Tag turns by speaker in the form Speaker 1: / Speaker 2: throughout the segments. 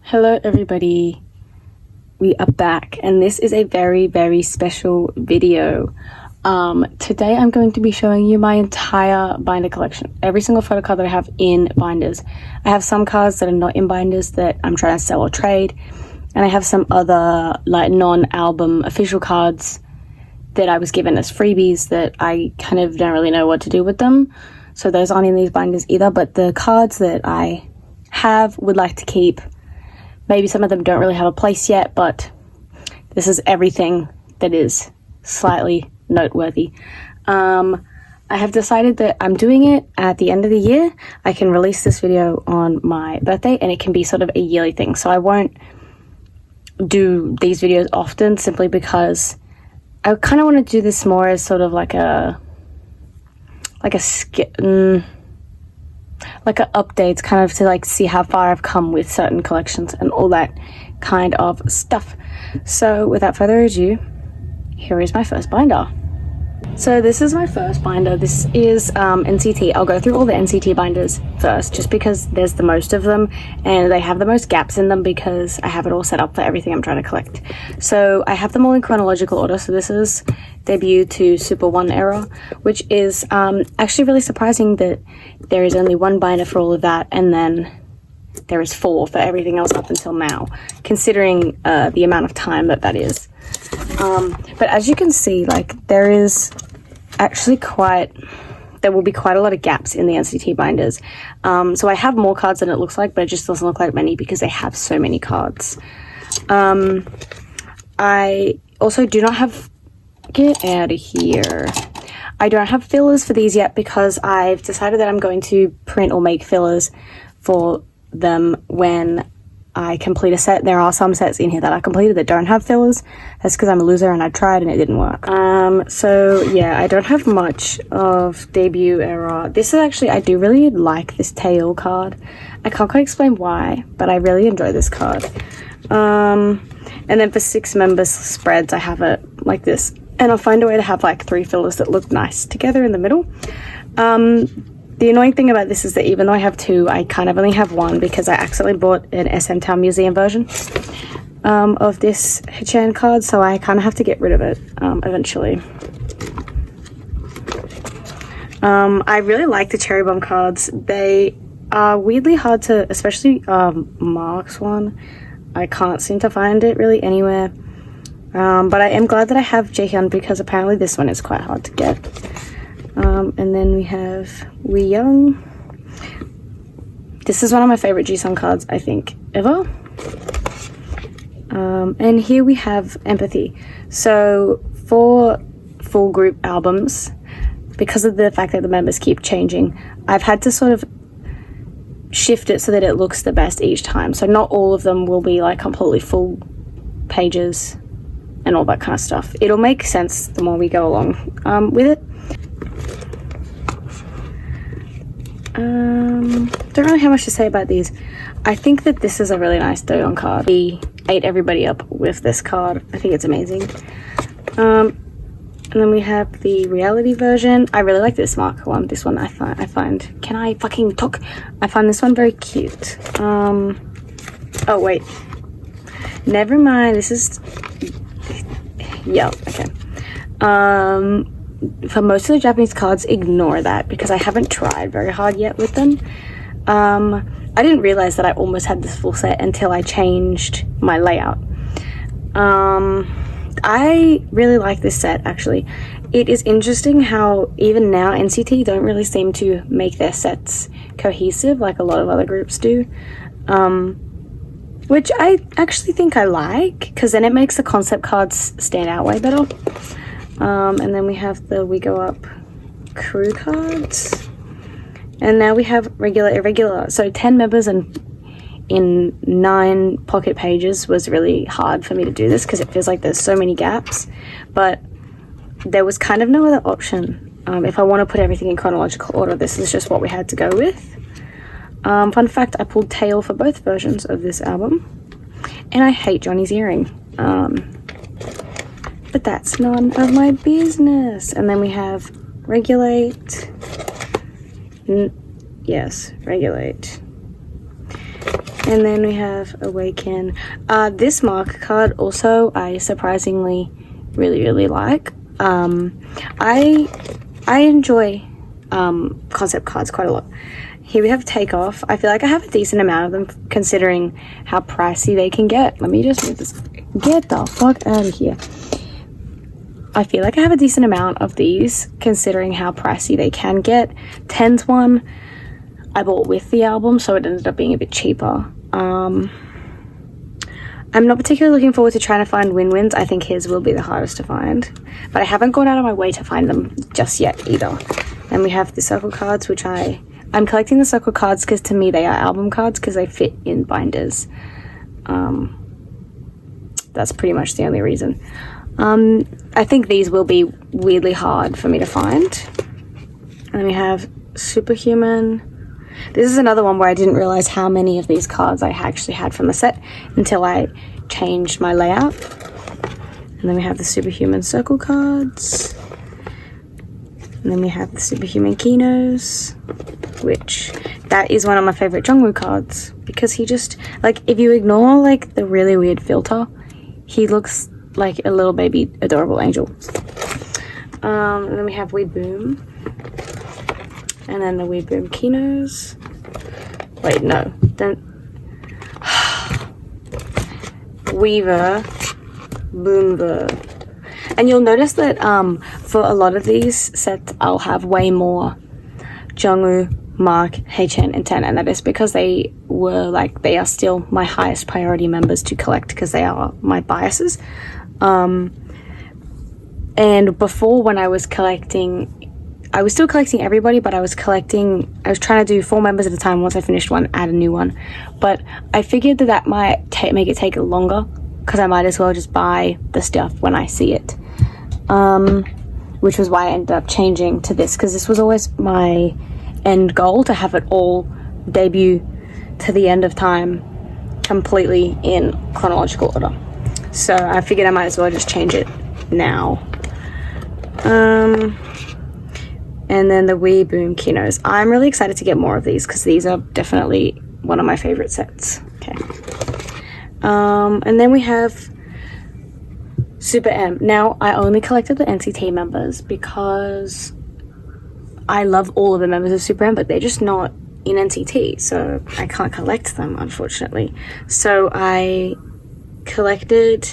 Speaker 1: Hello everybody, we are back and this is a very special video. Today I'm going to be showing you my entire binder collection, every single photo card that I have in binders. I have some cards that are not in binders that I'm trying to sell or trade, and I have some other like non-album official cards that I was given as freebies that I kind of don't really know what to do with them, so those aren't in these binders either. But the cards that I would like to keep, maybe some of them don't really have a place yet, but this is everything that is slightly noteworthy. I have decided that I'm doing it at the end of the year. I can release this video on my birthday and it can be sort of a yearly thing. So I won't do these videos often simply because I kind of want to do this more as sort of like a updates, kind of to like see how far I've come with certain collections and all that kind of stuff. So without further ado, here is my first binder. So this is my first binder. This is NCT. I'll go through all the NCT binders first just because there's the most of them and they have the most gaps in them because I have it all set up for everything I'm trying to collect. So I have them all in chronological order. So this is debut to Super 1 era, which is actually really surprising that there is only one binder for all of that and then there is 4 for everything else up until now, considering the amount of time that is. But as you can see, like, there is actually there will be quite a lot of gaps in the NCT binders. So I have more cards than it looks like, but it just doesn't look like many because they have so many cards. I also do not have, get out of here. I don't have fillers for these yet because I've decided that I'm going to print or make fillers for them when I complete a set. There are some sets in here that I completed that don't have fillers. That's because I'm a loser and I tried and it didn't work. So yeah, I don't have much of debut era. This is actually, I do really like this tail card. I can't quite explain why, but I really enjoy this card. And then for 6 members spreads, I have it like this. And I'll find a way to have like 3 fillers that look nice together in the middle. The annoying thing about this is that even though I have 2, I kind of only have 1 because I accidentally bought an SM Town Museum version of this Hichan card, so I kind of have to get rid of it eventually. I really like the Cherry Bomb cards. They are weirdly hard to, especially Mark's one. I can't seem to find it really anywhere. But I am glad that I have Jaehyun because apparently this one is quite hard to get. And then we have Wee Young. This is one of my favorite Jisung cards, I think, ever. And here we have Empathy. So for full group albums, because of the fact that the members keep changing, I've had to sort of shift it so that it looks the best each time. So not all of them will be like completely full pages and all that kind of stuff. It'll make sense the more we go along with it. Don't really have much to say about these. I think that this is a really nice Doyeon card. We ate everybody up with this card. I think it's amazing. And then we have the reality version. I really like this marker one. This one I find, can I fucking talk? I find this one very cute. Oh wait, never mind. This is, yeah, okay. For most of the Japanese cards, ignore that because I haven't tried very hard yet with them. I didn't realize that I almost had this full set until I changed my layout. I really like this set actually. It is interesting how even now NCT don't really seem to make their sets cohesive like a lot of other groups do. Which I actually think I like because then it makes the concept cards stand out way better. And then we have the We Go Up crew cards. And now we have regular, irregular. So 10 members and in 9 pocket pages was really hard for me to do this because it feels like there's so many gaps. But there was kind of no other option. If I want to put everything in chronological order, this is just what we had to go with. Fun fact, I pulled tail for both versions of this album. And I hate Johnny's earring. But that's none of my business. And then we have Regulate. Yes, Regulate. And then we have Awaken. This marker card also I surprisingly really like. I enjoy concept cards quite a lot. Here we have Takeoff. I feel like I have a decent amount of them considering how pricey they can get. Let me just move this. Get the fuck out of here. I feel like I have a decent amount of these considering how pricey they can get. 10's one I bought with the album, so it ended up being a bit cheaper. I'm not particularly looking forward to trying to find win-wins. I think his will be the hardest to find, but I haven't gone out of my way to find them just yet either. And we have the circle cards, which I'm collecting the circle cards because to me they are album cards because they fit in binders. That's pretty much the only reason. I think these will be weirdly hard for me to find. And then we have Superhuman. This is another one where I didn't realize how many of these cards I actually had from the set until I changed my layout. And then we have the Superhuman circle cards. And then we have the Superhuman Kinos, which that is one of my favorite Jungwoo cards because he just, like, if you ignore like the really weird filter, he looks like a little baby adorable angel. And then we have We Boom. And then the We Boom Kinos. Wait, no. Then Weaver, Boomver. And you'll notice that for a lot of these sets, I'll have way more Jungwoo, Mark, HN, and Ten, and that is because they are still my highest priority members to collect because they are my biases. And before, when I was collecting, I was still collecting everybody, but I was trying to do 4 members at a time. Once I finished one, add a new one. But I figured that might make it take longer because I might as well just buy the stuff when I see it. Which was why I ended up changing to this, because this was always my end goal, to have it all debut to the end of time completely in chronological order. So I figured I might as well just change it now. And then the We Boom Kinos. I'm really excited to get more of these because these are definitely one of my favorite sets. Okay. And then we have Super M. Now, I only collected the NCT members because I love all of the members of Super M, but they're just not in NCT, so I can't collect them, unfortunately. So I collected,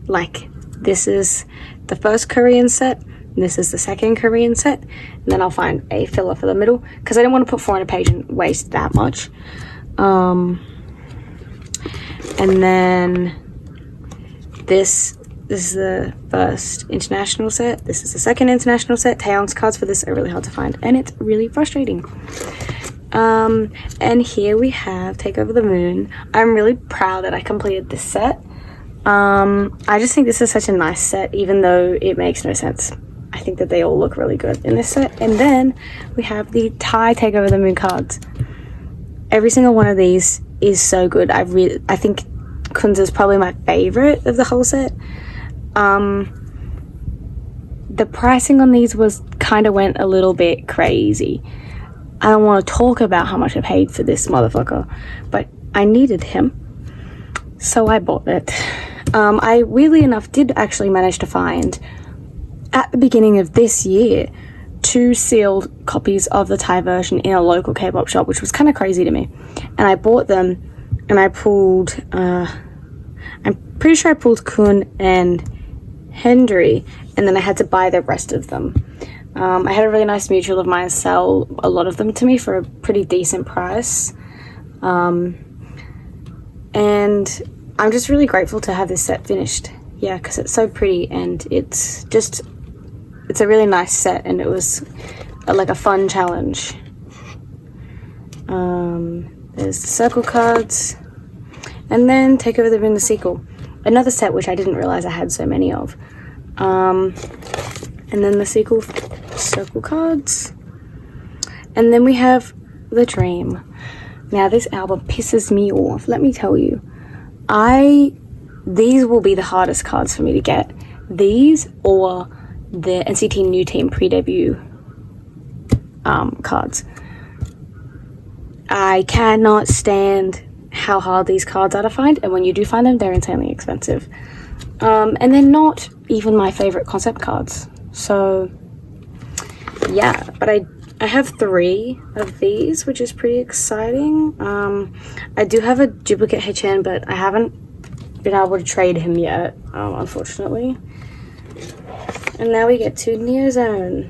Speaker 1: like, this is the first Korean set, this is the second Korean set, and then I'll find a filler for the middle because I don't want to put 400 pages and waste that much. And then this is the first international set, this is the second international set. Taeyong's cards for this are really hard to find and it's really frustrating. And here we have Take Over the Moon. I'm really proud that I completed this set. I just think this is such a nice set, even though it makes no sense. I think that they all look really good in this set. And then we have the Thai Take Over the Moon cards. Every single one of these is so good. I think Kunza's probably my favorite of the whole set. The pricing on these went a little bit crazy. I don't want to talk about how much I paid for this motherfucker, but I needed him, so I bought it. I weirdly enough did actually manage to find, at the beginning of this year, 2 sealed copies of the Thai version in a local K-pop shop, which was kind of crazy to me. And I bought them, and I pulled, I'm pretty sure I pulled Kun and Hendry, and then I had to buy the rest of them. I had a really nice mutual of mine sell a lot of them to me for a pretty decent price. And I'm just really grateful to have this set finished. Yeah, because it's so pretty and it's a really nice set, and it was like a fun challenge. There's the circle cards, and then Take Over the Moon, the sequel. Another set which I didn't realize I had so many of. And then the sequel circle cards. And then we have The Dream. Now this album pisses me off, let me tell you. These will be the hardest cards for me to get. These or the NCT New Team pre-debut cards. I cannot stand how hard these cards are to find, and when you do find them, they're insanely expensive. And they're not even my favorite concept cards. So yeah, but I have 3 of these, which is pretty exciting. I do have a duplicate HN, but I haven't been able to trade him yet, unfortunately. And now we get to Neozone.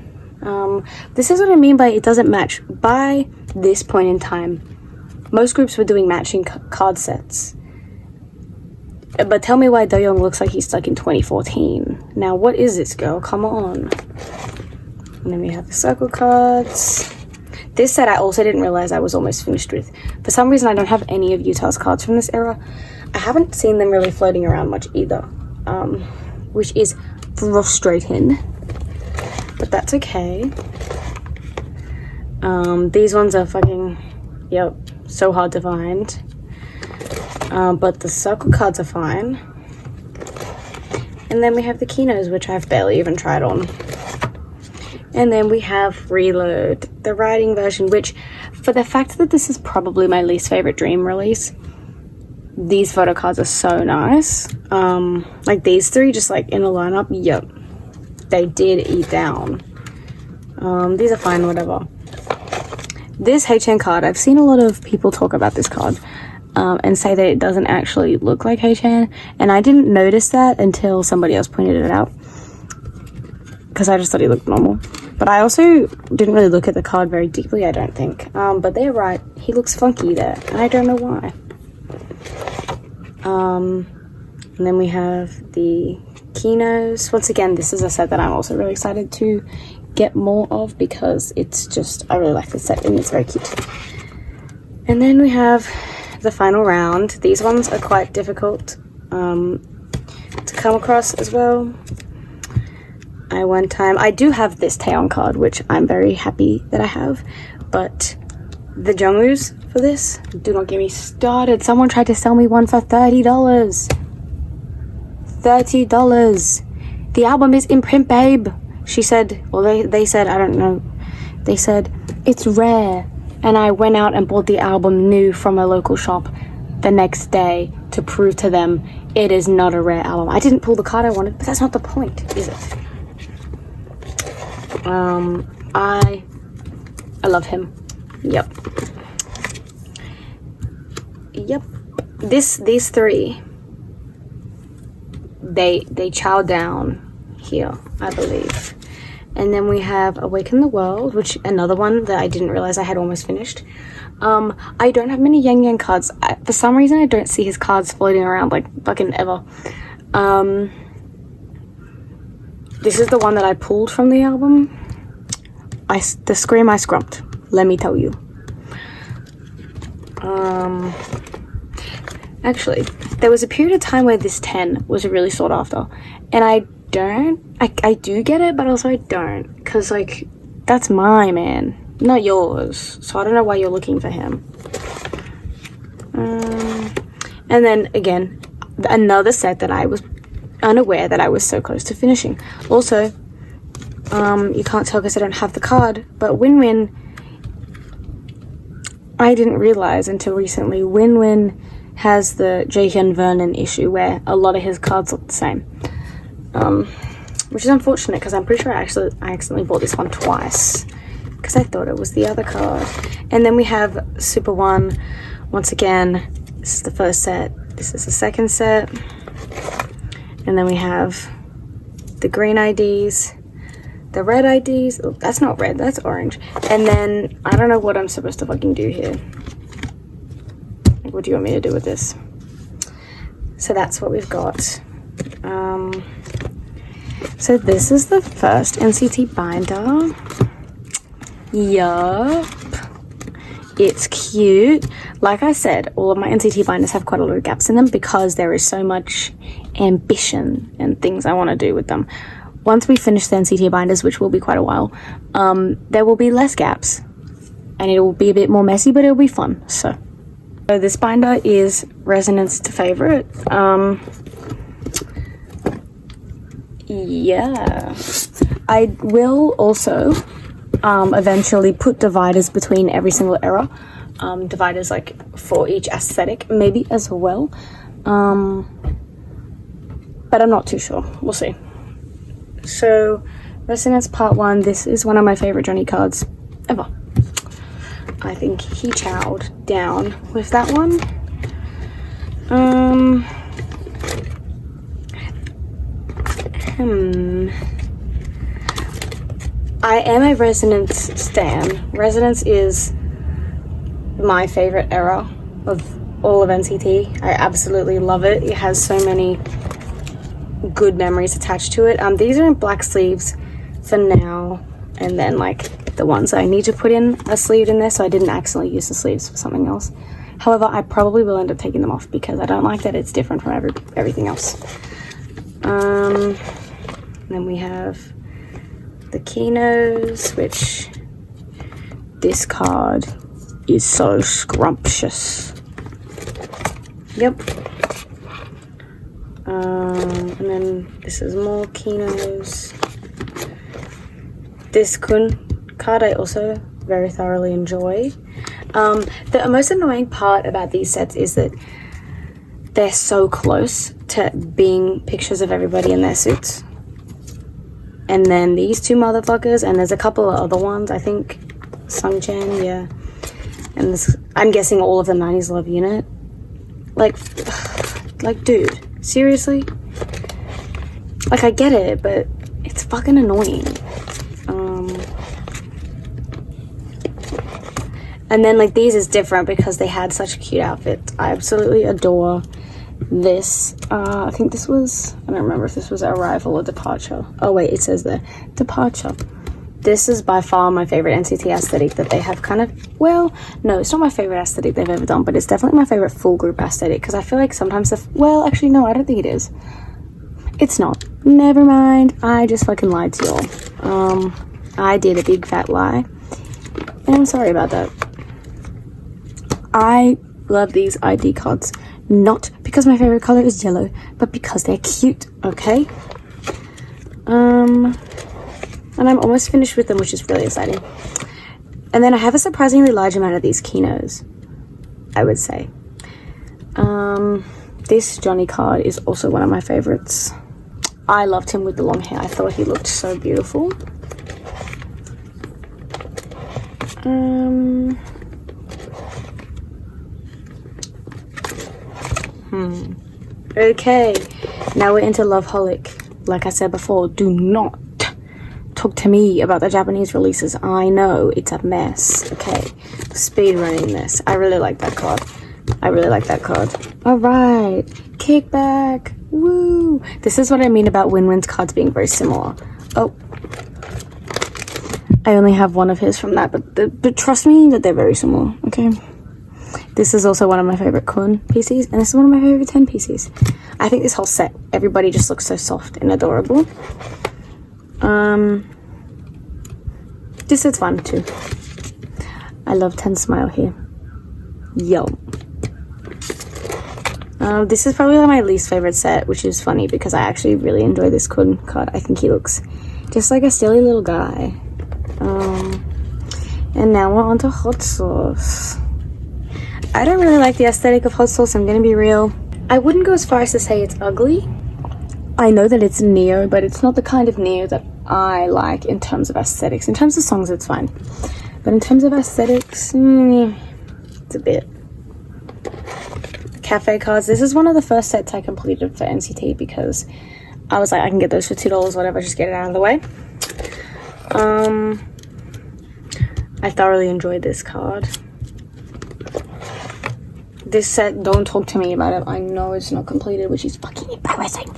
Speaker 1: This is what I mean by it doesn't match. By this point in time, most groups were doing matching card sets. But tell me why Doyoung looks like he's stuck in 2014. Now, what is this, girl? Come on. And then we have the circle cards. This set I also didn't realize I was almost finished with. For some reason, I don't have any of Utah's cards from this era. I haven't seen them really floating around much either, which is frustrating. But that's okay. These ones are fucking, yep, so hard to find. But the circle cards are fine. And then we have the Kinos, which I've barely even tried on. And then we have Reload, the writing version, which, for the fact that this is probably my least favorite Dream release, these photo cards are so nice. Like these 3 just like in a lineup, yep, they did eat down. These are fine, whatever. This HN card, I've seen a lot of people talk about this card and say that it doesn't actually look like HN, and I didn't notice that until somebody else pointed it out, because I just thought he looked normal. But I also didn't really look at the card very deeply, I don't think. But they're right, he looks funky there, and I don't know why. And then we have the Kinos. Once again, this is a set that I'm also really excited to get more of, because it's just, I really like this set and it's very cute. And then we have the final round. These ones are quite difficult to come across as well. I do have this Taeyong card, which I'm very happy that I have, but the Jungwoo's for this, do not get me started. Someone tried to sell me one for $30. $30. The album is in print, babe. She said, well, they said, I don't know, they said it's rare, and I went out and bought the album new from a local shop the next day to prove to them it is not a rare album. I didn't pull the card I wanted, but that's not the point, is it? I love him. Yep. These 3, they chow down here, I believe. And then we have Awaken the World, which another one that I didn't realize I had almost finished. I don't have many Yang Yang cards. For some reason, I don't see his cards floating around like fucking ever. This is the one that I pulled from the album. The Scream I scrumped, let me tell you. Actually, there was a period of time where this 10 was really sought after, and I do get it, but also I don't, because like, that's my man, not yours, so I don't know why you're looking for him. And then again, another set that I was unaware that I was so close to finishing. Also, you can't tell because I don't have the card, but Win Win, I didn't realize until recently, Win Win has the Jaehyun Vernon issue where a lot of his cards look the same, which is unfortunate because I'm pretty sure I accidentally bought this one twice because I thought it was the other card. And then we have Super One. Once again, this is the first set, this is the second set, and then we have the green IDs, the red IDs. Oh, that's not red, that's orange. And then I don't know what I'm supposed to fucking do here. What do you want me to do with this? So that's what we've got. So this is the first NCT binder. Yup. It's cute. Like I said, all of my NCT binders have quite a lot of gaps in them because there is so much ambition and things I want to do with them. Once we finish the NCT binders, which will be quite a while, there will be less gaps and it will be a bit more messy, but it'll be fun. So this binder is Resonance to Favorite. Yeah, I will also eventually put dividers between every single era, dividers like for each aesthetic maybe as well, but I'm not too sure. We'll see. So Resonance Part 1, this is one of my favorite Johnny cards ever. I think he chowed down with that one. I am a Resonance stan. Resonance is my favorite era of all of NCT. I absolutely love it. It has so many good memories attached to it. These are in black sleeves for now, and then like the ones I need to put in a sleeve in there, so I didn't accidentally use the sleeves for something else. However, I probably will end up taking them off because I don't like that it's different from everything else. And then we have the Kinos, which this card is so scrumptious. Yep. And then this is more Kinos. This Kun card I also very thoroughly enjoy. The most annoying part about these sets is that they're so close to being pictures of everybody in their suits. And then these two motherfuckers, and there's a couple of other ones, I think Sungchan, yeah. And this, I'm guessing all of the 90s Love unit. Like, dude, seriously? Like, I get it, but it's fucking annoying. And then like these is different because they had such cute outfits. I absolutely adore this. I think this was, I don't remember if this was Arrival or Departure. Oh wait, it says there, Departure. This is by far my favorite NCT aesthetic that they have kind of, well, no, it's not my favorite aesthetic they've ever done, but it's definitely my favorite full group aesthetic because I feel like sometimes well, actually no, I don't think it is. It's not. Never mind. I just fucking lied to y'all. I did a big fat lie. And I'm sorry about that. I love these ID cards, not because my favorite color is yellow, but because they're cute, okay? And I'm almost finished with them, which is really exciting. And then I have a surprisingly large amount of these Kinos, I would say. This Johnny card is also one of my favorites. I loved him with the long hair. I thought he looked so beautiful. Okay, now we're into Loveholic. Like I said before, do not talk to me about the Japanese releases. I know it's a mess. Okay, speed running this. I really like that card. All right, kickback. Woo! This is what I mean about Win-Win's cards being very similar. Oh, I only have one of his from that, but trust me that they're very similar. Okay. This is also one of my favorite Kun PCs, and this is one of my favorite 10 PCs. I think this whole set, everybody just looks so soft and adorable. This set's fun too. I love 10 Smile here. Yo. This is probably my least favorite set, which is funny because I actually really enjoy this Kun card. I think he looks just like a silly little guy. And now we're on to Hot Sauce. I don't really like the aesthetic of Hot Sauce, I'm gonna be real. I wouldn't go as far as to say it's ugly. I know that it's neo, but it's not the kind of neo that I like in terms of aesthetics. In terms of songs, it's fine. But in terms of aesthetics, it's a bit. Cafe cards. This is one of the first sets I completed for NCT because I was like, I can get those for $2, whatever, just get it out of the way. I thoroughly enjoyed this card. This set, don't talk to me about it. I know it's not completed, which is fucking embarrassing.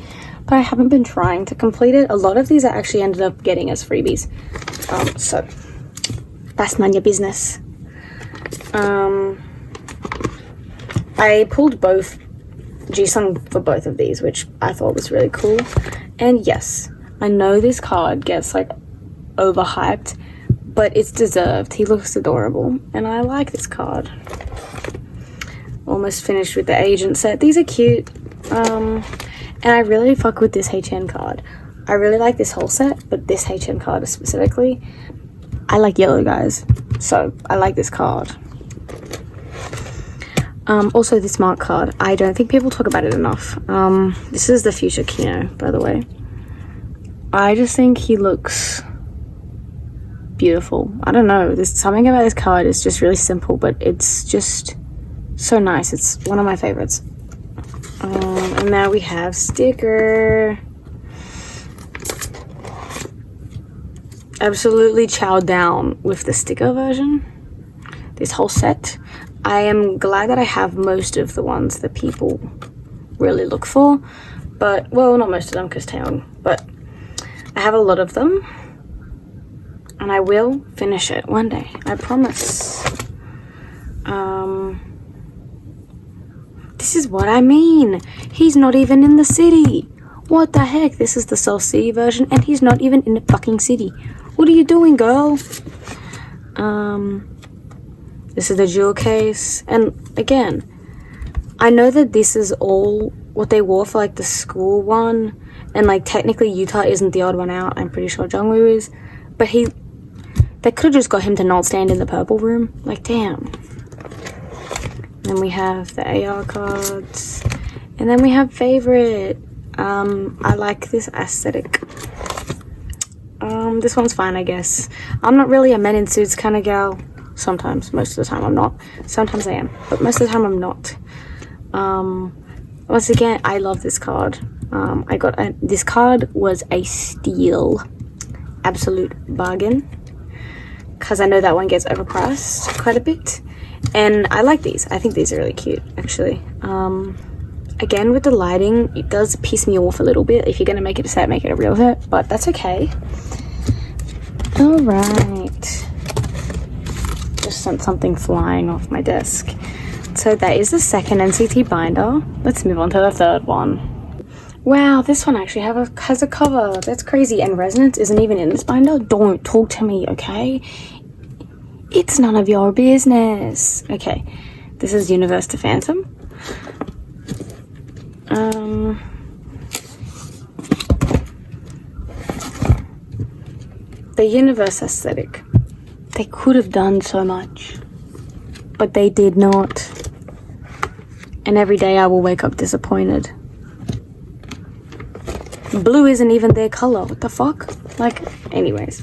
Speaker 1: But I haven't been trying to complete it. A lot of these I actually ended up getting as freebies. So that's none your business. I pulled both Jisung for both of these, which I thought was really cool. And yes, I know this card gets like overhyped, but it's deserved. He looks adorable, and I like this card. Almost finished with the Agent set. These are cute. And I really fuck with this HN card. I really like this whole set, but this HN card specifically. I like yellow guys, so I like this card. Also the smart card. I don't think people talk about it enough. This is the future Kino, by the way. I just think he looks beautiful. I don't know. There's something about this card. It's just really simple, but it's just so nice. It's one of my favorites. And now we have sticker. Absolutely chowed down with the sticker version. This whole set. I am glad that I have most of the ones that people really look for. But, well, not most of them because Taeyong. But I have a lot of them. And I will finish it one day. I promise. This is what I mean. He's not even in the city. What the heck? This is the Seoul City version and he's not even in the fucking city. What are you doing, girl? This is the jewel case. And again, I know that this is all what they wore for like the school one. And like technically Utah isn't the odd one out. I'm pretty sure Jungwoo is. But they could have just got him to not stand in the purple room. Like, damn. Then we have the AR cards. And then we have favorite. I like this aesthetic. This one's fine, I guess. I'm not really a men in suits kind of gal. Sometimes. Most of the time I'm not. Sometimes I am. But most of the time I'm not. Once again, I love this card. This card was a steal. Absolute bargain. Because I know that one gets overpriced quite a bit. And I like these. I think these are really cute, actually. Again, with the lighting, it does piss me off a little bit. If you're going to make it a set, make it a real set. But that's okay. Alright. Just sent something flying off my desk. So that is the second NCT binder. Let's move on to the third one. Wow, this one actually has a cover. That's crazy. And Resonance isn't even in this binder. Don't talk to me, okay? It's none of your business. Okay, this is Universe to Phantom. The Universe aesthetic. They could have done so much, but they did not. And every day I will wake up disappointed. Blue isn't even their color. What the fuck? Like, anyways.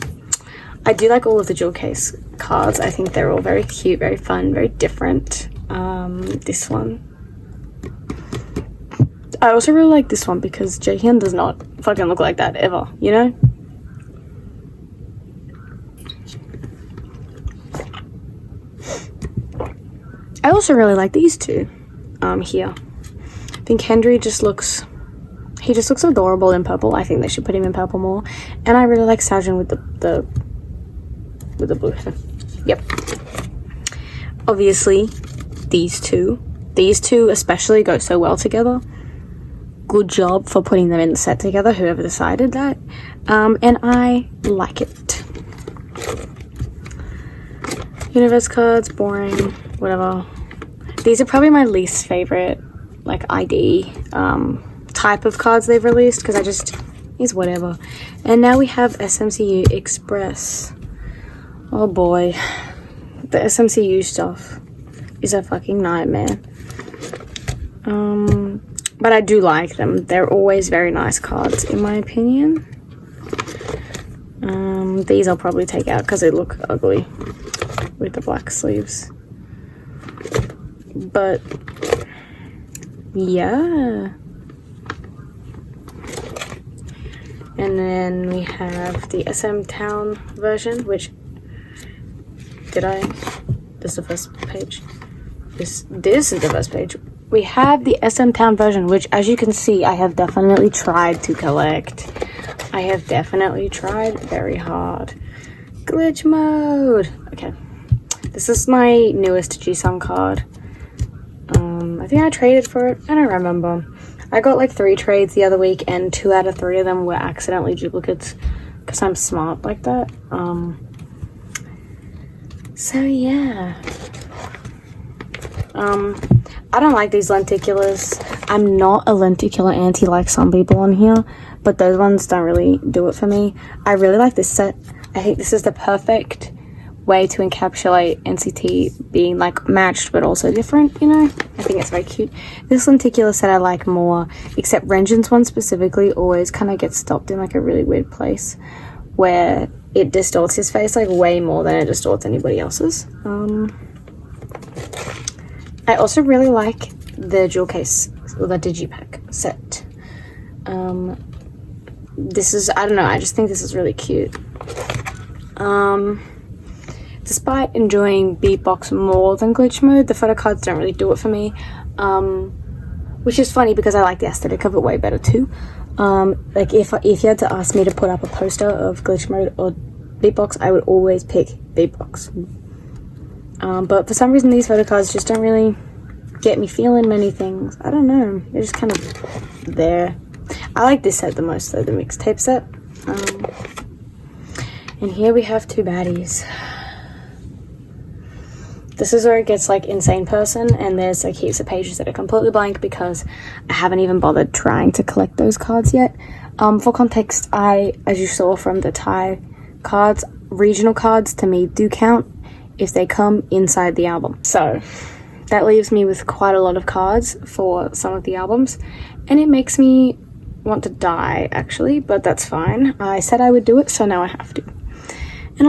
Speaker 1: I do like all of the jewel case cards. I think they're all very cute, very fun, very different. This one. I also really like this one because Jaehyun does not fucking look like that ever, you know? I also really like these two here. I think Henry just looks... He just looks adorable in purple. I think they should put him in purple more. And I really like Sajin with the blue hair. Yep. Obviously, these two especially go so well together. Good job for putting them in the set together, whoever decided that. And I like it. Universe cards, boring, whatever. These are probably my least favorite, like, ID type of cards they've released, because I just, it's whatever. And now we have SMCU Express. Oh boy, the SMCU stuff is a fucking nightmare. But I do like them. They're always very nice cards, in my opinion. These I'll probably take out because they look ugly with the black sleeves. But yeah. And then we have the SM Town version, which this is the first page. This is the first page. We have the SM Town version, which, as you can see, I have definitely tried to collect. I have definitely tried very hard. Glitch mode. Okay. This is my newest Jisung card. I think I traded for it. I don't remember. I got like 3 trades the other week, and 2 out of 3 of them were accidentally duplicates because I'm smart like that. So yeah. I don't like these lenticulars. I'm not a lenticular anti like some people on here, but those ones don't really do it for me. I really like this set. I think this is the perfect way to encapsulate NCT being like matched but also different, you know. I think it's very cute. This lenticular set I like more, except Renjin's one specifically always kind of gets stopped in like a really weird place where it distorts his face like way more than it distorts anybody else's. I also really like the jewel case, or the digipack set. This is, I don't know, I just think this is really cute. Despite enjoying beatbox more than glitch mode, the photo cards don't really do it for me, which is funny because I like the aesthetic of it way better too. Like if you had to ask me to put up a poster of glitch mode or beatbox, I would always pick beatbox. But for some reason these photo cards just don't really get me feeling many things. I don't know, they're just kind of there. I like this set the most though, the mixtape set. And here we have two baddies. This is where it gets like insane person, and there's like heaps of pages that are completely blank because I haven't even bothered trying to collect those cards yet. For context, as you saw from the Thai cards, regional cards to me do count if they come inside the album. So that leaves me with quite a lot of cards for some of the albums, and it makes me want to die actually, but that's fine. I said I would do it, so now I have to. And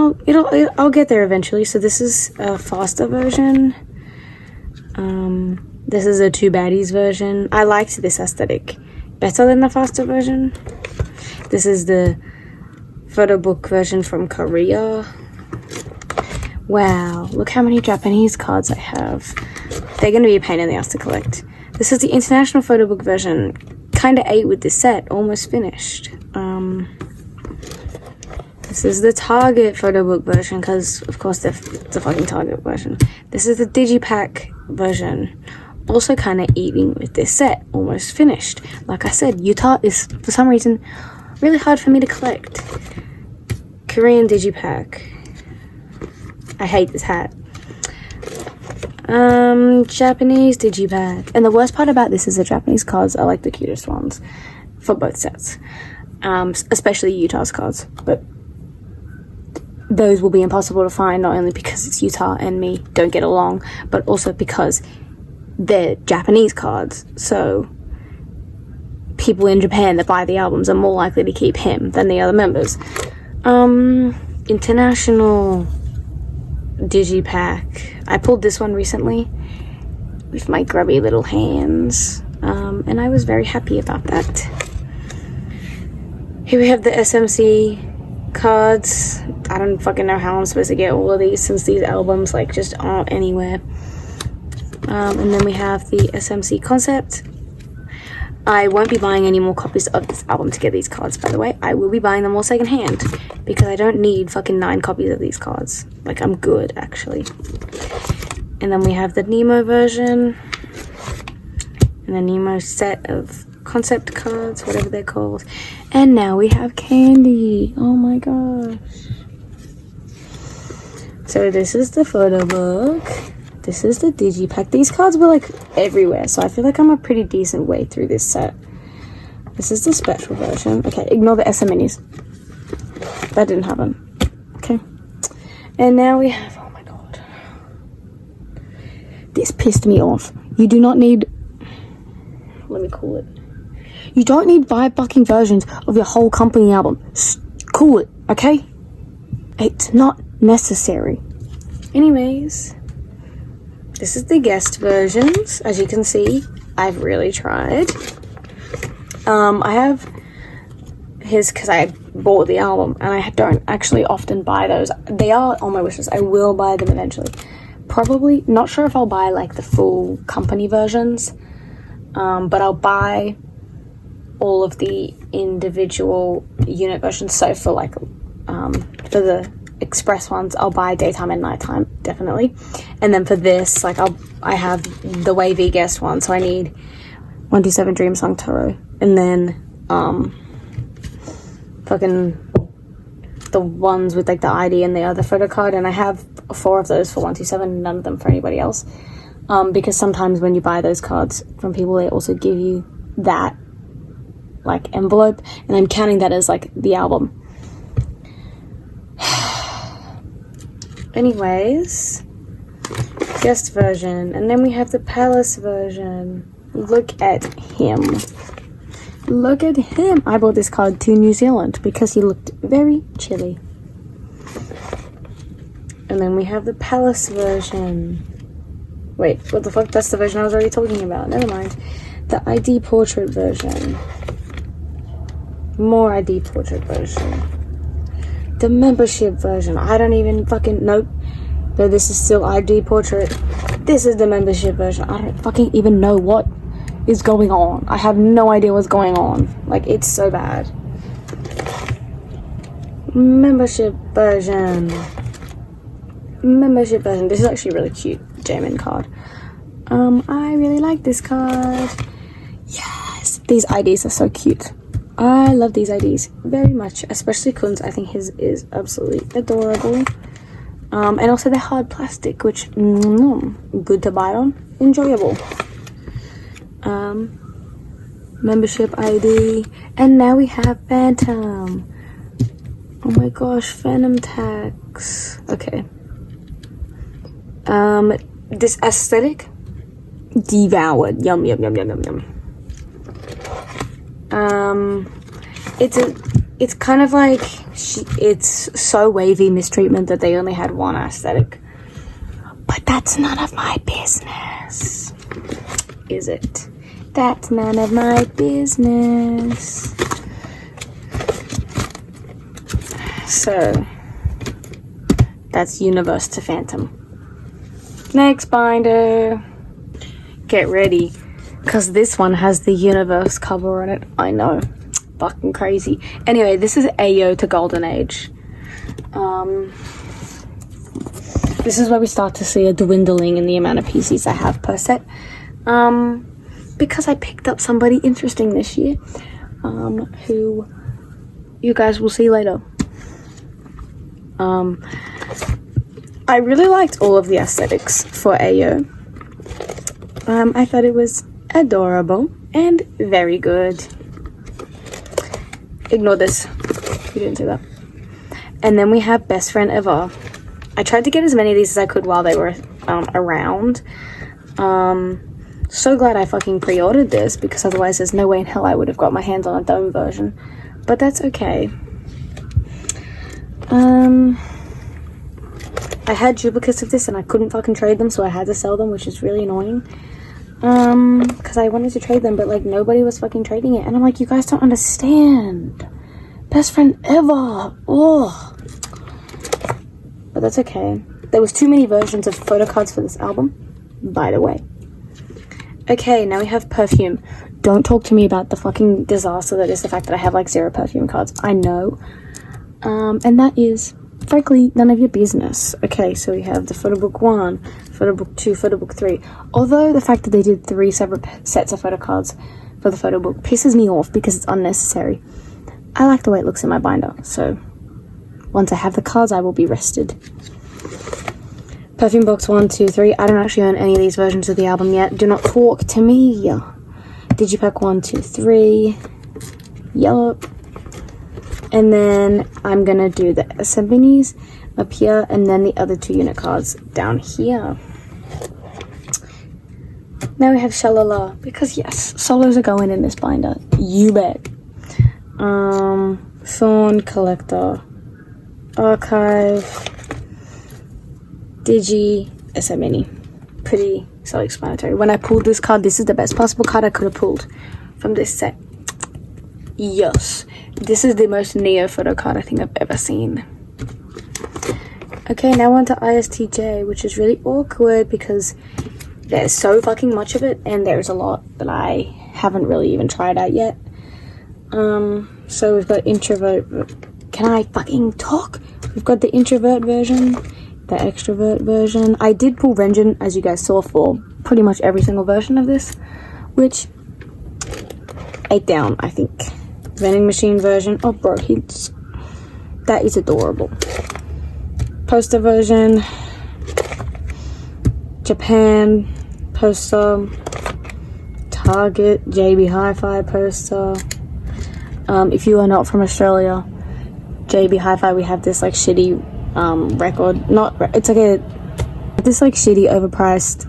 Speaker 1: I'll get there eventually. So this is a faster version. This is a two baddies version. I liked this aesthetic better than the faster version. This is the photo book version from Korea. Wow, look how many Japanese cards I have. They're going to be a pain in the ass to collect. This is the international photo book version. Kind of ate with this set, almost finished. This is the Target photo book version because of course it's a fucking Target version. This is the digipack version, also kind of eating with this set, almost finished. Like I said, Utah is for some reason really hard for me to collect. Korean digipack. I hate this hat. Japanese digipack. And the worst part about this is the Japanese cards are like the cutest ones for both sets, especially Utah's cards, but those will be impossible to find, not only because it's Utah and me don't get along, but also because they're Japanese cards. So people in Japan that buy the albums are more likely to keep him than the other members. International digipack. I pulled this one recently with my grubby little hands, and I was very happy about that. Here we have the SMC cards. I don't fucking know how I'm supposed to get all of these since these albums like just aren't anywhere. And then we have the SMC concept. I won't be buying any more copies of this album to get these cards, by the way. I will be buying them all secondhand because I don't need fucking 9 copies of these cards. Like, I'm good actually. And then we have the Nemo version and the Nemo set of concept cards, whatever they're called. And now we have candy. Oh my gosh. So this is the photo book. This is the digipack. These cards were like everywhere, so I feel like I'm a pretty decent way through this set. This is the special version. Okay, ignore the SM minis. That didn't happen. Okay. And now we have, oh my god. This pissed me off. You do not need, let me call it. You don't need 5 fucking versions of your whole company album. Cool it, okay? It's not necessary. Anyways, this is the guest versions. As you can see, I've really tried. I have his because I bought the album and I don't actually often buy those. They are on my wishlist. I will buy them eventually. Probably, not sure if I'll buy like the full company versions, but I'll buy all of the individual unit versions. So for like for the express ones, I'll buy daytime and nighttime, definitely. And then for this, like I have the wavy guest one, so I need 127 Dream Song Tarot, and then fucking the ones with like the ID and the other photo card, and I have 4 of those for 127, none of them for anybody else, because sometimes when you buy those cards from people, they also give you that like envelope, and I'm counting that as like the album. Anyways, guest version, and then we have the palace version. Look at him. Look at him. I bought this card to New Zealand because he looked very chilly. And then we have the palace version. Wait, what the fuck? That's the version I was already talking about. Never mind. The ID portrait version. More ID portrait version. The membership version. I don't even fucking... Nope. No, this is still ID portrait. This is the membership version. I don't fucking even know what is going on. I have no idea what's going on. Like, it's so bad. Membership version. Membership version. This is actually a really cute Jamin card. I really like this card. Yes, these IDs are so cute. I love these IDs very much, especially Kun's. I think his is absolutely adorable. And also they're hard plastic, which good to bite on, enjoyable. Membership ID, and now we have Phantom. Oh my gosh, Phantom tax. Okay. This aesthetic, devoured. Yum yum yum yum yum yum. It's kind of like it's so wavy mistreatment that they only had one aesthetic, but that's none of my business, is it? That's none of my business. So that's Universe to Phantom. Next binder. Get ready, because this one has the Universe cover on it. I know, fucking crazy. Anyway, this is Ayo to Golden Age. This is where we start to see a dwindling in the amount of PCs I have per set. Because I picked up somebody interesting this year, who you guys will see later. I really liked all of the aesthetics for Ayo. I thought it was adorable and very good. Ignore this. You didn't say that. And then we have Best Friend Ever. I tried to get as many of these as I could while they were around. So glad I fucking pre-ordered this, because otherwise there's no way in hell I would have got my hands on a dome version. But that's okay. I had duplicates of this and I couldn't fucking trade them, so I had to sell them, which is really annoying. Because I wanted to trade them, but like nobody was fucking trading it. And I'm like, you guys don't understand. Best Friend Ever. Ugh. But that's okay. There was too many versions of photo cards for this album, by the way. Okay, now we have Perfume. Don't talk to me about the fucking disaster that is the fact that I have like 0 Perfume cards. I know. And that is, frankly, none of your business. Okay, so we have the photo book 1, photo book 2, photo book 3. Although the fact that they did 3 separate sets of photo cards for the photo book pisses me off because it's unnecessary. I like the way it looks in my binder, so once I have the cards, I will be rested. Perfume box 1, 2, 3. I don't actually own any of these versions of the album yet. Do not talk to me. Digipack 1, 2, 3. Yup. And then I'm gonna do the SM minis up here, and then the other 2 unit cards down here. Now we have Shalala, because yes, solos are going in this binder. You bet. Thorn Collector, Archive, Digi, SM mini. Pretty self-explanatory. When I pulled this card, this is the best possible card I could have pulled from this set. Yes, this is the most Neo photo card I think I've ever seen. Okay, now on to ISTJ, which is really awkward because there's so fucking much of it, and there's a lot that I haven't really even tried out yet. So we've got introvert. Can I fucking talk? We've got the introvert version, the extrovert version. I did pull Renjin, as you guys saw, for pretty much every single version of this, which 8 down, I think. Vending machine version. Oh, bro, that is adorable. Poster version. Japan poster. Target JB Hi-Fi poster. If you are not from Australia, JB Hi-Fi, we have this like shitty record, not, it's like this like shitty overpriced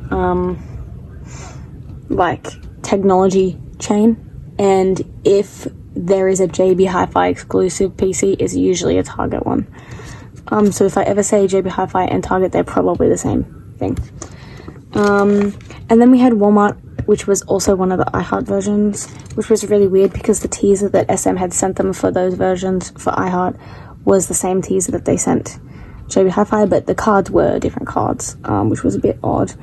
Speaker 1: like technology chain, and if there is a JB Hi-Fi exclusive PC, it's usually a Target one. So if I ever say JB Hi-Fi and Target, they're probably the same thing. And then we had Walmart, which was also one of the iHeart versions, which was really weird because the teaser that SM had sent them for those versions for iHeart was the same teaser that they sent JB Hi-Fi, but the cards were different cards, which was a bit odd.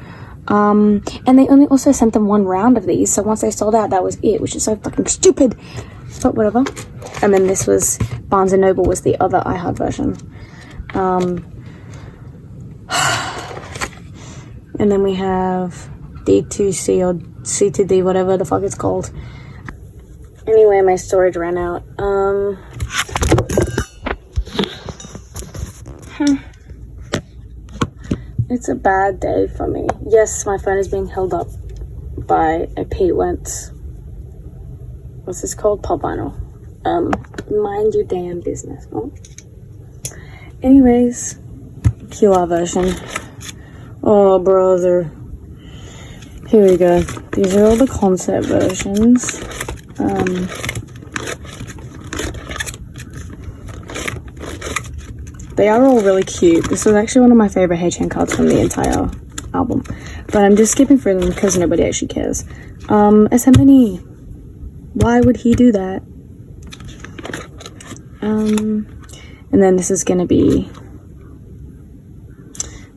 Speaker 1: And they only also sent them one round of these, so once they sold out, that was it, which is so fucking stupid, but whatever. And then this was Barnes & Noble was the other iHeart version. And then we have D2C or C2D, whatever the fuck it's called. Anyway, my storage ran out. It's a bad day for me. Yes, my phone is being held up by a P1harmony. What's this called? Pop vinyl. Mind your damn business. Oh. Anyways, QR version. Oh, brother. Here we go. These are all the concept versions. They are all really cute. This was actually one of my favorite HN cards from the entire album. But I'm just skipping through them because nobody actually cares. SMNE. Why would he do that? And then this is going to be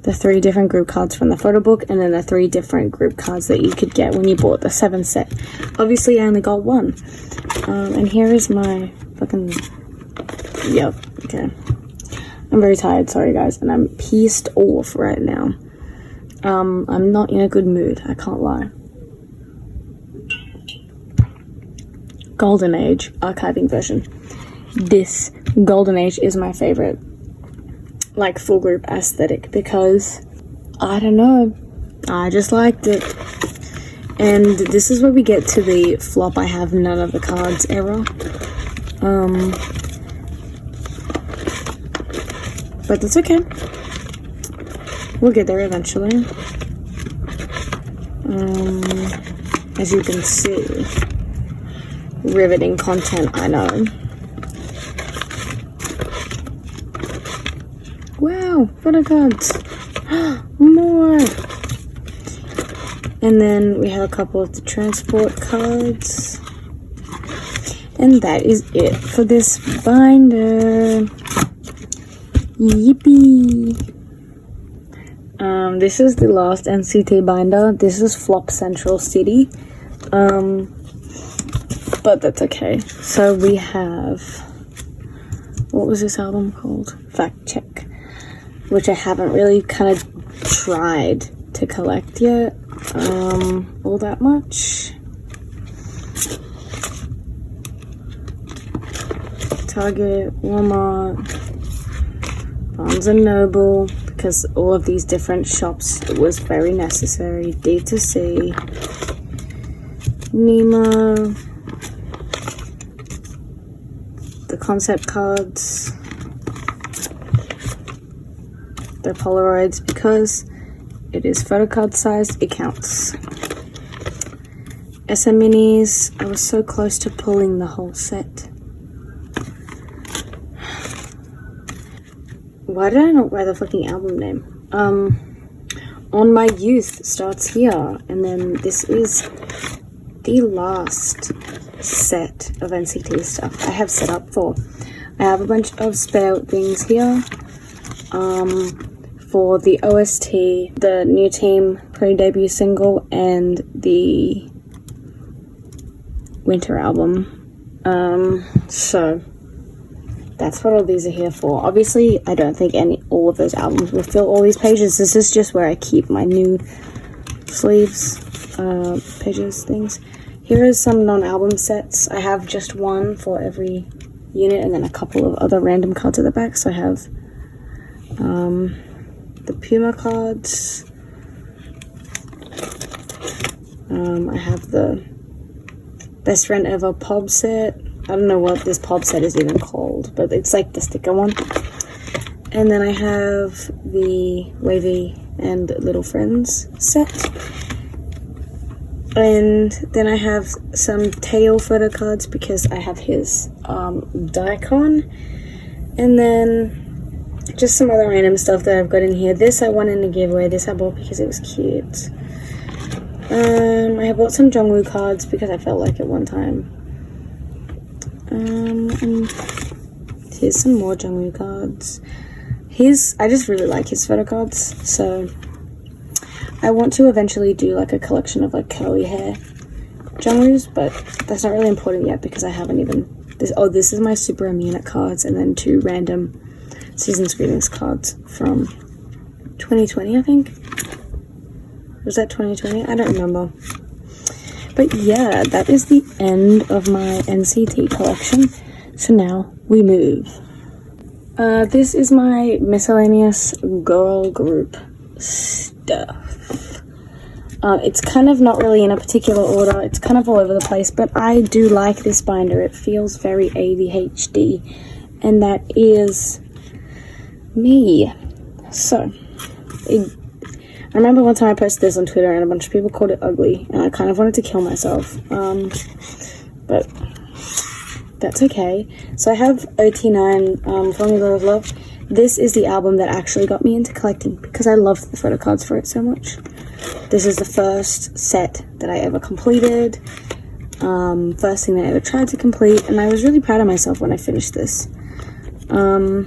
Speaker 1: the 3 different group cards from the photo book, and then the 3 different group cards that you could get when you bought the 7 set. Obviously, I only got 1. And here is my fucking... Yep, okay. I'm very tired, sorry guys, and I'm pissed off right now. I'm not in a good mood, I can't lie. Golden Age archiving version. This Golden Age is my favorite, like, full group aesthetic, because I don't know, I just liked it. And this is where we get to the flop I have none of the cards era. But that's okay, we'll get there eventually. As you can see, riveting content, I know. Wow, photo cards. More. And then we have a couple of the transport cards. And that is it for this binder. Yippee. This is the last NCT binder. This is Flop Central City. But that's okay. So we have... What was this album called? Fact Check. Which I haven't really kind of tried to collect yet. All that much. Target, Walmart, Barnes & Noble, because all of these different shops, it was very necessary. D2C, Nemo, the concept cards, they're Polaroids because it is photo card size, it counts. SM Minis, I was so close to pulling the whole set. Why did I not write the fucking album name? On My Youth starts here, and then this is the last set of NCT stuff I have set up for. I have a bunch of spare things here. For the OST, the new team pre-debut single, and the winter album. So that's what all these are here for. Obviously, I don't think all of those albums will fill all these pages. This is just where I keep my new sleeves, pages, things. Here is some non-album sets. I have just one for every unit, and then a couple of other random cards at the back. So I have the Puma cards. I have the Best Friend Ever Pob set. I don't know what this Pob set is even called, but it's like the sticker one. And then I have the Wavy and Little Friends set. And then I have some Tail photo cards because I have his Daikon. And then just some other random stuff that I've got in here. This I won in a giveaway. This I bought because it was cute. I bought some Jungwoo cards because I felt like it one time. And here's some more Jungwoo cards. I just really like his photo cards, so I want to eventually do like a collection of like curly hair Jungwoos, but that's not really important yet because I haven't even this is my super immune cards, and then 2 random season's greetings cards from 2020, I think. Was that 2020? I don't remember. But yeah, that is the end of my NCT collection. So now we move. This is my miscellaneous girl group stuff. It's kind of not really in a particular order. It's kind of all over the place, but I do like this binder. It feels very ADHD, and that is me. So, I remember one time I posted this on Twitter and a bunch of people called it ugly, and I kind of wanted to kill myself, but that's okay. So I have OT9, Formula of Love. This is the album that actually got me into collecting because I loved the photo cards for it so much. This is the first set that I ever completed, first thing that I ever tried to complete, and I was really proud of myself when I finished this. I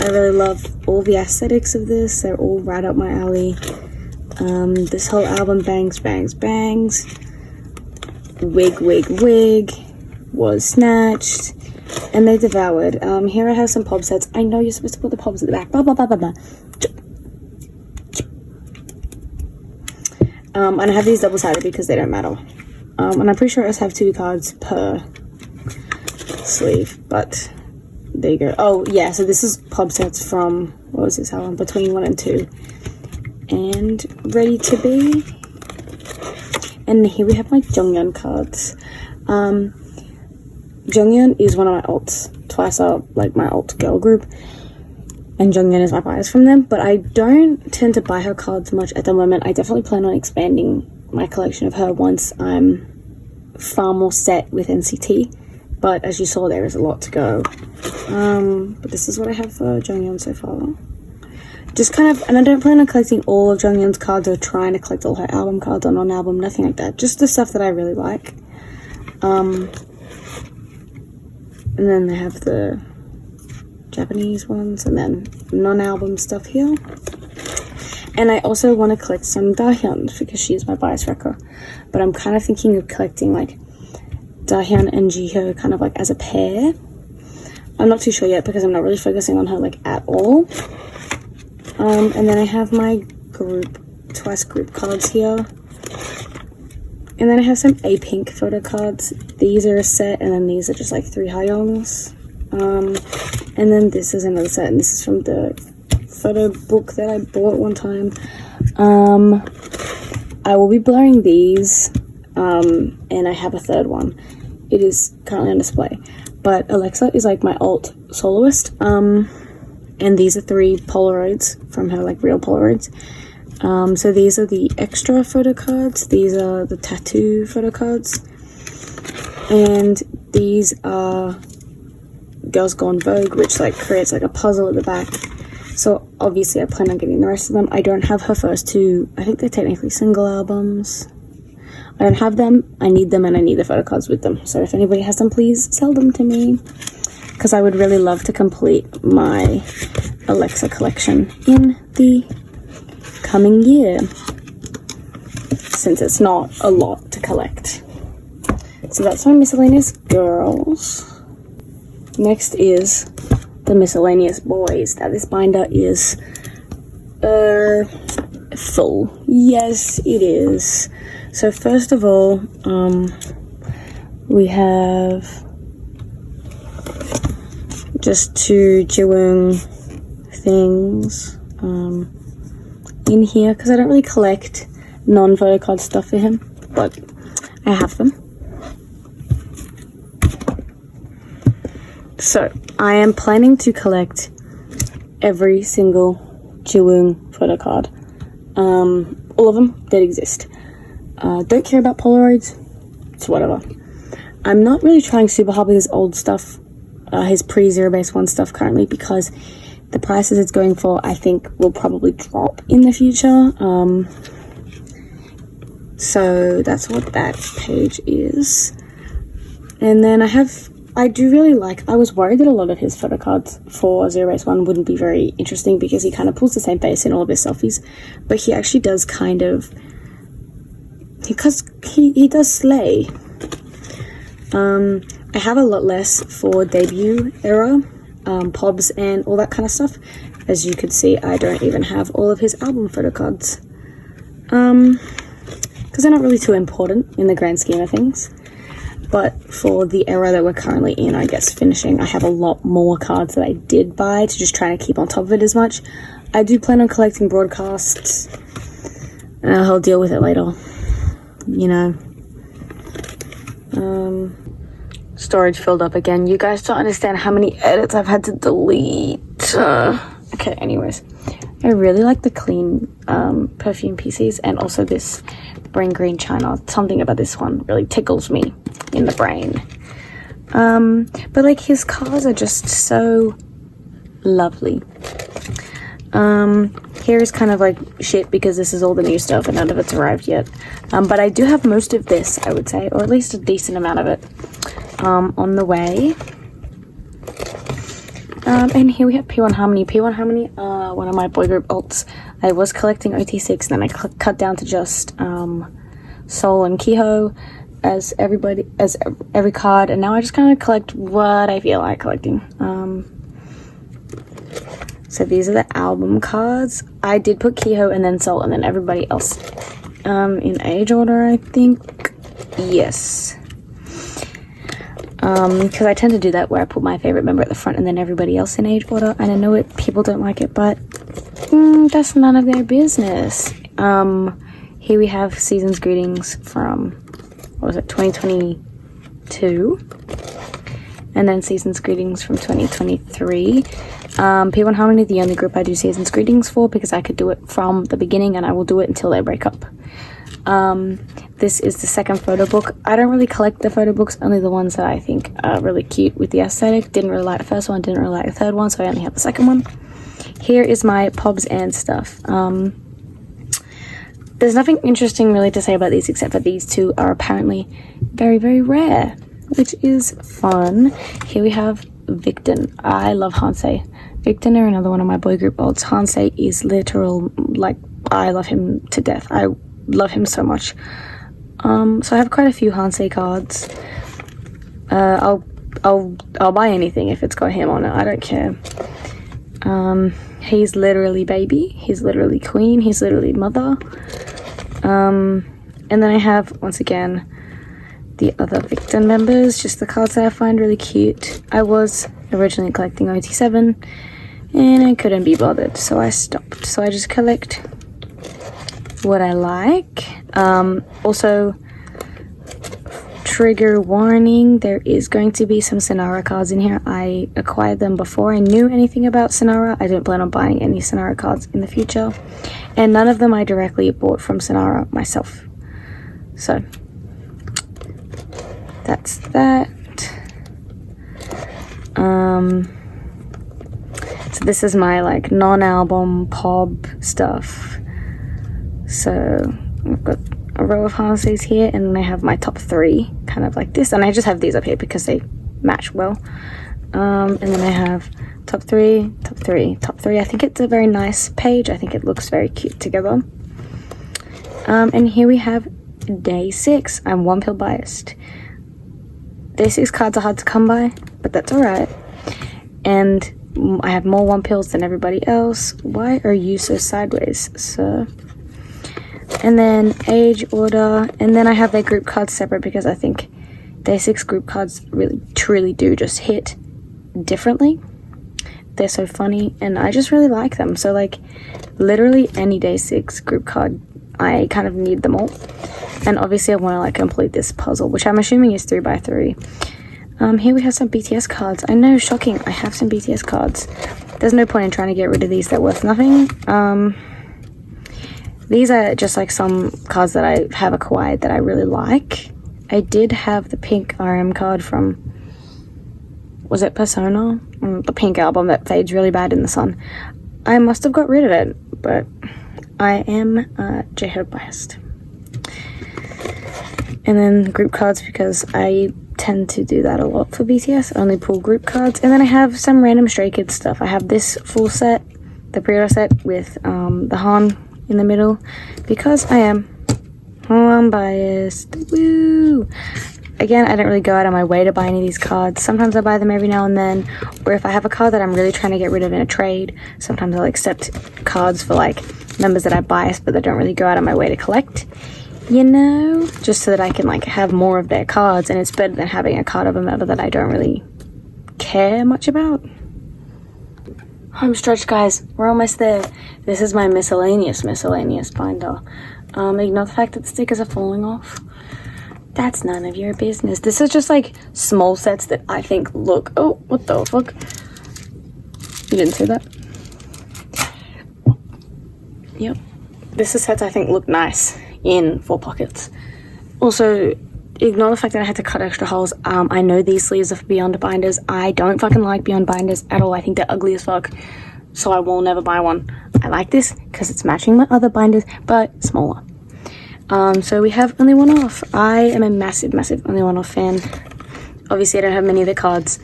Speaker 1: really love all the aesthetics of this. They're all right up my alley. This whole album bangs, bangs, bangs. Wig, wig, wig was snatched, and they devoured. Here I have some pop sets. I know you're supposed to put the pops at the back. Blah, blah, blah, blah, blah. And I have these double-sided because they don't matter. And I'm pretty sure I just have 2 cards per sleeve, but there you go. Oh, yeah, so this is pop sets from, what was this album? Between 1 and 2. And Ready to Be. And here we have my Jonghyun cards. Jonghyun is one of my alts. Twice are like my alt girl group. And Jonghyun is my bias from them. But I don't tend to buy her cards much at the moment. I definitely plan on expanding my collection of her once I'm far more set with NCT. But as you saw, there is a lot to go. But this is what I have for Jonghyun so far. Just kind of, and I don't plan on collecting all of Jonghyun's cards or trying to collect all her album cards or non-album, nothing like that. Just the stuff that I really like. And then they have the Japanese ones and then non-album stuff here. And I also want to collect some Dahyun because she is my bias wrecker. But I'm kind of thinking of collecting like Dahyun and Jihyo kind of like as a pair. I'm not too sure yet because I'm not really focusing on her like at all. And then I have my Twice group cards here. And then I have some A-Pink photo cards. These are a set, and then these are just like 3 Hyungs. And then this is another set, and this is from the photo book that I bought one time. I will be blurring these, and I have a third one. It is currently on display. But Alexa is like my alt soloist. And these are 3 Polaroids from her, like real Polaroids. So these are the extra photo cards. These are the tattoo photo cards. And these are Girls Gone Vogue, which like creates like a puzzle at the back. So obviously I plan on getting the rest of them. I don't have her first 2. I think they're technically single albums. I don't have them. I need them, and I need the photo cards with them. So if anybody has them, please sell them to me. Because I would really love to complete my Alexa collection in the coming year, since it's not a lot to collect. So that's my miscellaneous girls. Next is the miscellaneous boys. Now this binder is full. Yes, it is. So first of all, we have just 2 Jiwoong things in here because I don't really collect non-photo card stuff for him, but I have them. So I am planning to collect every single Jiwoong photo card, all of them that exist. Don't care about Polaroids, it's whatever. I'm not really trying super hard with his old stuff, his pre-zero base one stuff currently, because the prices it's going for I think will probably drop in the future. So that's what that page is. And then I do really like, I was worried that a lot of his photo cards for Zero Base 1 wouldn't be very interesting because he kind of pulls the same face in all of his selfies, but he actually does kind of, because he does slay. I have a lot less for debut era, pobs and all that kind of stuff. As you could see, I don't even have all of his album photo cards, because they're not really too important in the grand scheme of things. But for the era that we're currently in, I guess finishing, I have a lot more cards that I did buy to just try to keep on top of it as much. I do plan on collecting broadcasts, and I'll deal with it later, you know. Storage filled up again. You guys don't understand how many edits I've had to delete. Okay, anyways. I really like the clean perfume pieces, and also this brain green china. Something about this one really tickles me in the brain. But like his cars are just so lovely. Here is kind of like shit because this is all the new stuff and none of it's arrived yet. But I do have most of this, I would say, or at least a decent amount of it on the way. And here we have p1harmony. p1harmony, one of my boy group alts. I was collecting OT6, then I cut down to just Seoul and Kiho as every card, and now I just kind of collect what I feel like collecting. So these are the album cards. I did put Kiho and then Seoul and then everybody else in age order, I think. Yes. Because I tend to do that where I put my favorite member at the front and then everybody else in age order, and I know people don't like it, but that's none of their business. Here we have Season's Greetings from, what was it, 2022, and then Season's Greetings from 2023. p1harmony, the only group I do Season's Greetings for, because I could do it from the beginning and I will do it until they break up. This is the second photo book. I don't really collect the photo books, only the ones that I think are really cute with the aesthetic. Didn't really like the first one, didn't really like the third one, so I only have the second one. Here is my pobs and stuff. There's nothing interesting really to say about these except for these two are apparently very, very rare, which is fun. Here we have Victon. I love Hansei. Victon are another one of my boy group alts. Hansei is literal, like, I love him to death. I love him so much. So I have quite a few Hansei cards. I'll buy anything if it's got him on it. I don't care. He's literally baby. He's literally queen. He's literally mother. And then I have, once again, the other Victon members, just the cards that I find really cute. I was originally collecting OT7 and I couldn't be bothered, so I stopped. So I just collect what I like. Also, trigger warning, there is going to be some Sonara cards in here. I acquired them before I knew anything about Sonara. I don't plan on buying any Sonara cards in the future, and none of them I directly bought from Sonara myself. So that's that. So this is my like non-album pop stuff. So I've got a row of Hanseis here, and then I have my top 3 kind of like this, and I just have these up here because they match well. And then I have top 3, top 3, top 3. I think it's a very nice page. I think it looks very cute together. And here we have day 6. I'm one pill biased. Day 6 cards are hard to come by, but that's alright. And I have more one pills than everybody else. Why are you so sideways, sir? And then age order, and then I have their group cards separate because I think day 6 group cards really truly do just hit differently. They're so funny and I just really like them. So like literally any day 6 group card, I kind of need them all. And obviously I want to like complete this puzzle, which I'm assuming is 3 by 3. Here we have some BTS cards. I know, shocking, I have some BTS cards. There's no point in trying to get rid of these, they're worth nothing. These are just like some cards that I have acquired that I really like. I did have the pink RM card from, was it Persona? The pink album that fades really bad in the sun. I must have got rid of it, but I am J-Hope biased. And then group cards, because I tend to do that a lot for BTS, only pull group cards. And then I have some random Stray Kids stuff. I have this full set, the pre-order set with the Han in the middle, because I am unbiased. Woo! Again, I don't really go out of my way to buy any of these cards. Sometimes I buy them every now and then, or if I have a card that I'm really trying to get rid of in a trade, sometimes I'll accept cards for like members that I bias but that don't really go out of my way to collect, you know, just so that I can like have more of their cards, and it's better than having a card of a member that I don't really care much about. Home stretch, guys, we're almost there. This is my miscellaneous binder. Ignore the fact that the stickers are falling off. That's none of your business. This is just like small sets that I think look, oh, what the fuck? You didn't see that? Yep. This is sets I think look nice in 4 pockets. Also, ignore the fact that I had to cut extra holes. I know these sleeves are for Beyond binders. I don't fucking like Beyond binders at all. I think they're ugly as fuck, so I will never buy one. I like this because it's matching my other binders, but smaller. So we have Only One Off. I am a massive Only One Off fan. Obviously, I don't have many of the cards.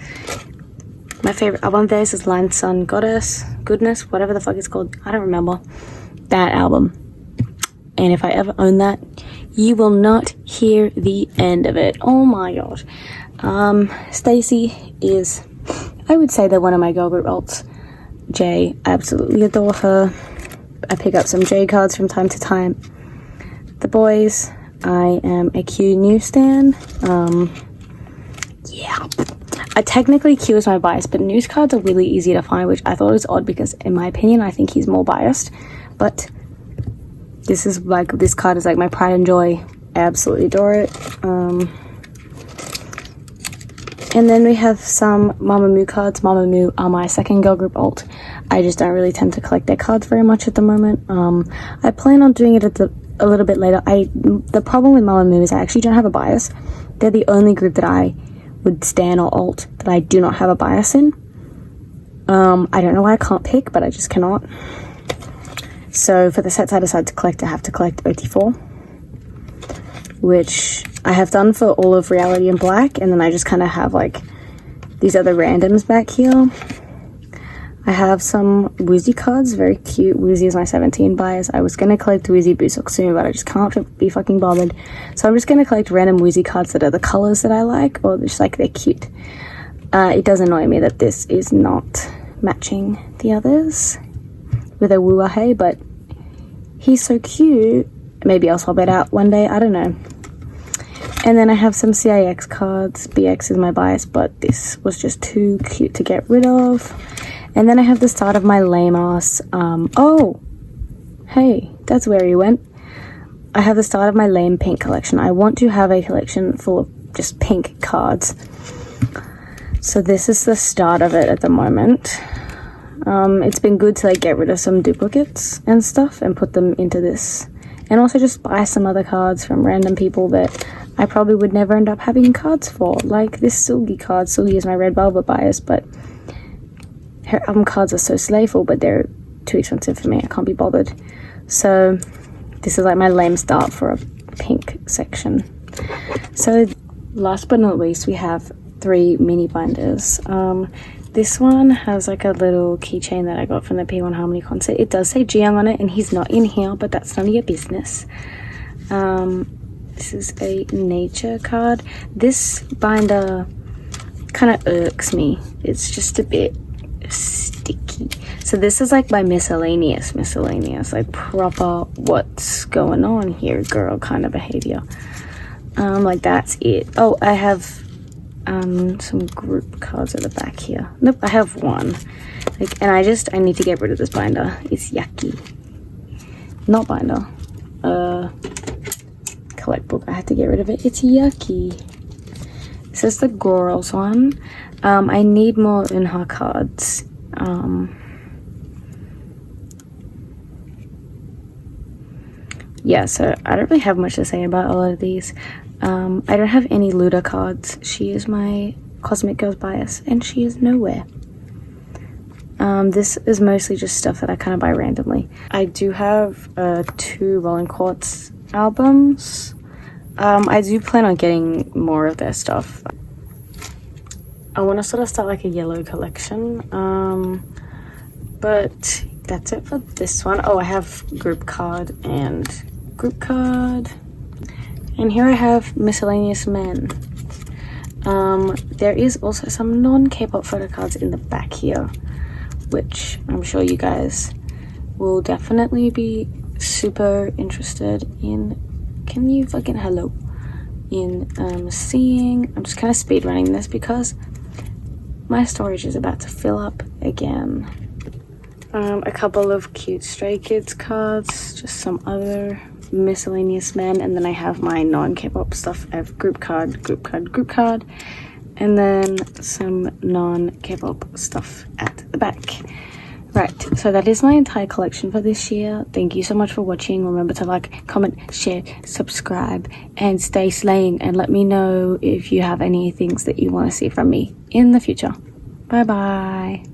Speaker 1: My favorite album of theirs is Line Sun Goddess, Goodness, whatever the fuck it's called. I don't remember that album. And if I ever own that, you will not hear the end of it. Oh my god. Stacy is, I would say, they're one of my girl group alts. J, I absolutely adore her. I pick up some J cards from time to time. The boys, I am a Q new stan. Yeah. Technically Q is my bias, but news cards are really easy to find, which I thought was odd because in my opinion, I think he's more biased. But this is like, this card is like my pride and joy. I absolutely adore it. And then we have some Mamamoo cards. Mamamoo are my second girl group alt. I just don't really tend to collect their cards very much at the moment. I plan on doing it a little bit later. The problem with Mamamoo is I actually don't have a bias. They're the only group that I would stan or alt that I do not have a bias in. I don't know why I can't pick, but I just cannot. So for the sets I decide to collect, I have to collect OT4, which I have done for all of Reality in Black, and then I just kind of have like these other randoms back here. I have some Woozy cards, very cute. Woozy is my 17 bias. I was going to collect Woozy Busok soon, but I just can't be fucking bothered. So I'm just going to collect random Woozy cards that are the colors that I like, or just like they're cute. It does annoy me that this is not matching the others with a Wuahe, but he's so cute. Maybe I'll swap it out one day, I don't know. And then I have some CIX cards. BX is my bias, but this was just too cute to get rid of. And then I have the start of my lame ass, oh, hey, that's where he went. I have the start of my lame pink collection. I want to have a collection full of just pink cards. So this is the start of it at the moment. It's been good to like get rid of some duplicates and stuff and put them into this. And also just buy some other cards from random people that I probably would never end up having cards for. Like this Sulgi card. Sulgi is my red velvet bias, but her album cards are so slayful, but they're too expensive for me. I can't be bothered. So this is like my lame start for a pink section. So last but not least, we have 3 mini binders. This one has like a little keychain that I got from the p1harmony concert. It does say Jiyoung on it, and he's not in here, but that's none of your business. This is a nature card. This binder kind of irks me. It's just a bit sticky. So this is like my miscellaneous, like proper what's going on here, girl kind of behavior. Like that's it. Oh, I have some group cards at the back here. Nope, I have one. Like, and I need to get rid of this binder. It's yucky. Not binder. Collect book. I had to get rid of it. It's yucky. this is the girls one. I need more Unha cards. Yeah, so I don't really have much to say about all of these. I don't have any Luda cards. She is my Cosmic Girls bias, and she is nowhere. This is mostly just stuff that I kind of buy randomly. I do have 2 Rolling Quartz albums. I do plan on getting more of their stuff. I want to sort of start like a yellow collection, but that's it for this one. Oh, I have group card and group card, and here I have miscellaneous men. There is also some non-K-pop photo cards in the back here, which I'm sure you guys will definitely be super interested in. Can you fucking hello in seeing? I'm just kind of speed running this because my storage is about to fill up again. A couple of cute Stray Kids cards, just some other miscellaneous men, and then I have my non-K-pop stuff. I have group card, group card, group card, and then some non-K-pop stuff at the back. Right, so that is my entire collection for this year. Thank you so much for watching. Remember to like, comment, share, subscribe, and stay slaying, and let me know if you have any things that you want to see from me in the future. Bye bye.